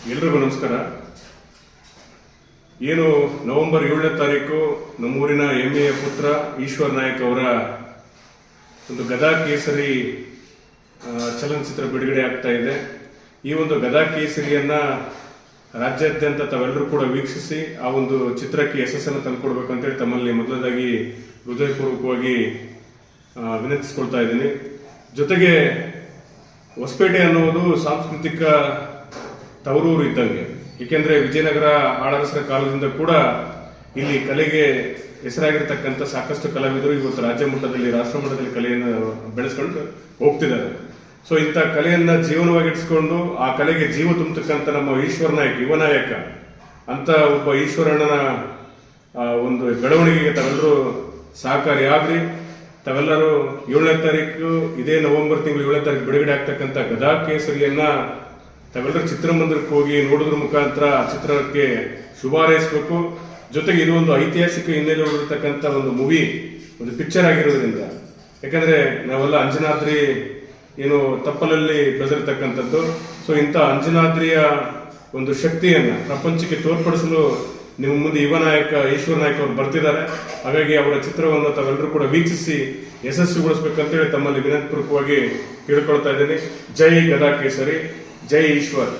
ಎಲ್ರಿಗೂ ನಮಸ್ಕಾರ. ಏನು ನವೆಂಬರ್ 7ನೇ ತಾರೀಕು ನಮ್ಮೂರಿನ ಹೆಮ್ಮೆಯ ಪುತ್ರ ಈಶ್ವರ್ ನಾಯಕ್ ಅವರ ಒಂದು ಗದಾ ಕೇಸರಿ ಚಲನಚಿತ್ರ ಬಿಡುಗಡೆ ಆಗ್ತಾ ಇದೆ. ಈ ಒಂದು ಗದಾ ಕೇಸರಿಯನ್ನ ರಾಜ್ಯಾದ್ಯಂತ ತಾವೆಲ್ಲರೂ ಕೂಡ ವೀಕ್ಷಿಸಿ ಆ ಒಂದು ಚಿತ್ರಕ್ಕೆ ಯಶಸ್ಸನ್ನು ತಂದುಕೊಡ್ಬೇಕು ಅಂತೇಳಿ ತಮ್ಮಲ್ಲಿ ಮೊದಲದಾಗಿ ಹೃದಯಪೂರ್ವಕವಾಗಿ ವಿನಂತಿಸಿಕೊಳ್ತಾ ಇದ್ದೀನಿ. ಜೊತೆಗೆ ಹೊಸಪೇಟೆ ಅನ್ನುವುದು ಸಾಂಸ್ಕೃತಿಕ ತವರೂರು ಇದ್ದಂಗೆ. ಏಕೆಂದ್ರೆ ವಿಜಯನಗರ ಆಳರಸರ ಕಾಲದಿಂದ ಕೂಡ ಇಲ್ಲಿ ಕಲೆಗೆ ಹೆಸರಾಗಿರ್ತಕ್ಕಂಥ ಸಾಕಷ್ಟು ಕಲಾವಿದರು ಇವತ್ತು ರಾಜ್ಯ ಮಟ್ಟದಲ್ಲಿ, ರಾಷ್ಟ್ರ ಮಟ್ಟದಲ್ಲಿ ಕಲೆಯನ್ನು ಬೆಳೆಸ್ಕೊಂಡು ಹೋಗ್ತಿದ್ದಾರೆ. ಸೊ ಇಂಥ ಕಲೆಯನ್ನ ಜೀವನವಾಗಿಡಿಸ್ಕೊಂಡು ಆ ಕಲೆಗೆ ಜೀವ ತುಂಬತಕ್ಕಂಥ ನಮ್ಮ ಈಶ್ವರ ನಾಯಕ್, ಯುವ ನಾಯಕ ಅಂತ ಒಬ್ಬ ಈಶ್ವರಣ್ಣನ ಒಂದು ಬೆಳವಣಿಗೆಗೆ ತಾವೆಲ್ಲರೂ ಸಹಕಾರಿಯಾಗ್ರಿ. ತಾವೆಲ್ಲರೂ 7ನೇ ತಾರೀಕು ಇದೇ ನವೆಂಬರ್ ತಿಂಗಳು 7ನೇ ತಾರೀಕು ಬಿಡುಗಡೆ ಆಗ್ತಕ್ಕಂಥ ಗದಾ ಕೇಸರಿಯನ್ನ ತಾವೆಲ್ಲರೂ ಚಿತ್ರಮಂದಿರಕ್ಕೆ ಹೋಗಿ ನೋಡೋದ್ರ ಮುಖಾಂತರ ಚಿತ್ರಕ್ಕೆ ಶುಭ ಹಾರೈಸಬೇಕು. ಜೊತೆಗೆ ಇದು ಒಂದು ಐತಿಹಾಸಿಕ ಹಿನ್ನೆಲೆ ಹೊಂದಿರತಕ್ಕಂಥ ಒಂದು ಮೂವಿ, ಒಂದು ಪಿಕ್ಚರ್ ಆಗಿರೋದ್ರಿಂದ, ಯಾಕಂದ್ರೆ ನಾವೆಲ್ಲ ಅಂಜನಾದ್ರಿ ಏನು ತಪ್ಪಲಲ್ಲಿ ಬೆಳೆದಿರ್ತಕ್ಕಂಥದ್ದು. ಸೊ ಇಂಥ ಅಂಜನಾದ್ರಿಯ ಒಂದು ಶಕ್ತಿಯನ್ನ ಪ್ರಪಂಚಕ್ಕೆ ತೋರ್ಪಡಿಸಲು ನಿಮ್ಮ ಮುಂದೆ ಯುವ ನಾಯಕ ಈಶ್ವರ ನಾಯಕ್ ಅವರು ಬರ್ತಿದ್ದಾರೆ. ಹಾಗಾಗಿ ಅವರ ಚಿತ್ರವನ್ನು ತಾವೆಲ್ಲರೂ ಕೂಡ ವೀಕ್ಷಿಸಿ ಯಶಸ್ವಿಗೊಳಿಸಬೇಕಂತೇಳಿ ತಮ್ಮಲ್ಲಿ ವಿನಂತಿಪೂರ್ವಕವಾಗಿ ಕೇಳಿಕೊಳ್ತಾ ಇದ್ದೀನಿ. ಜೈ ಗದಾ ಕೇಸರಿ, ಜೈ ಈಶ್ವರ್.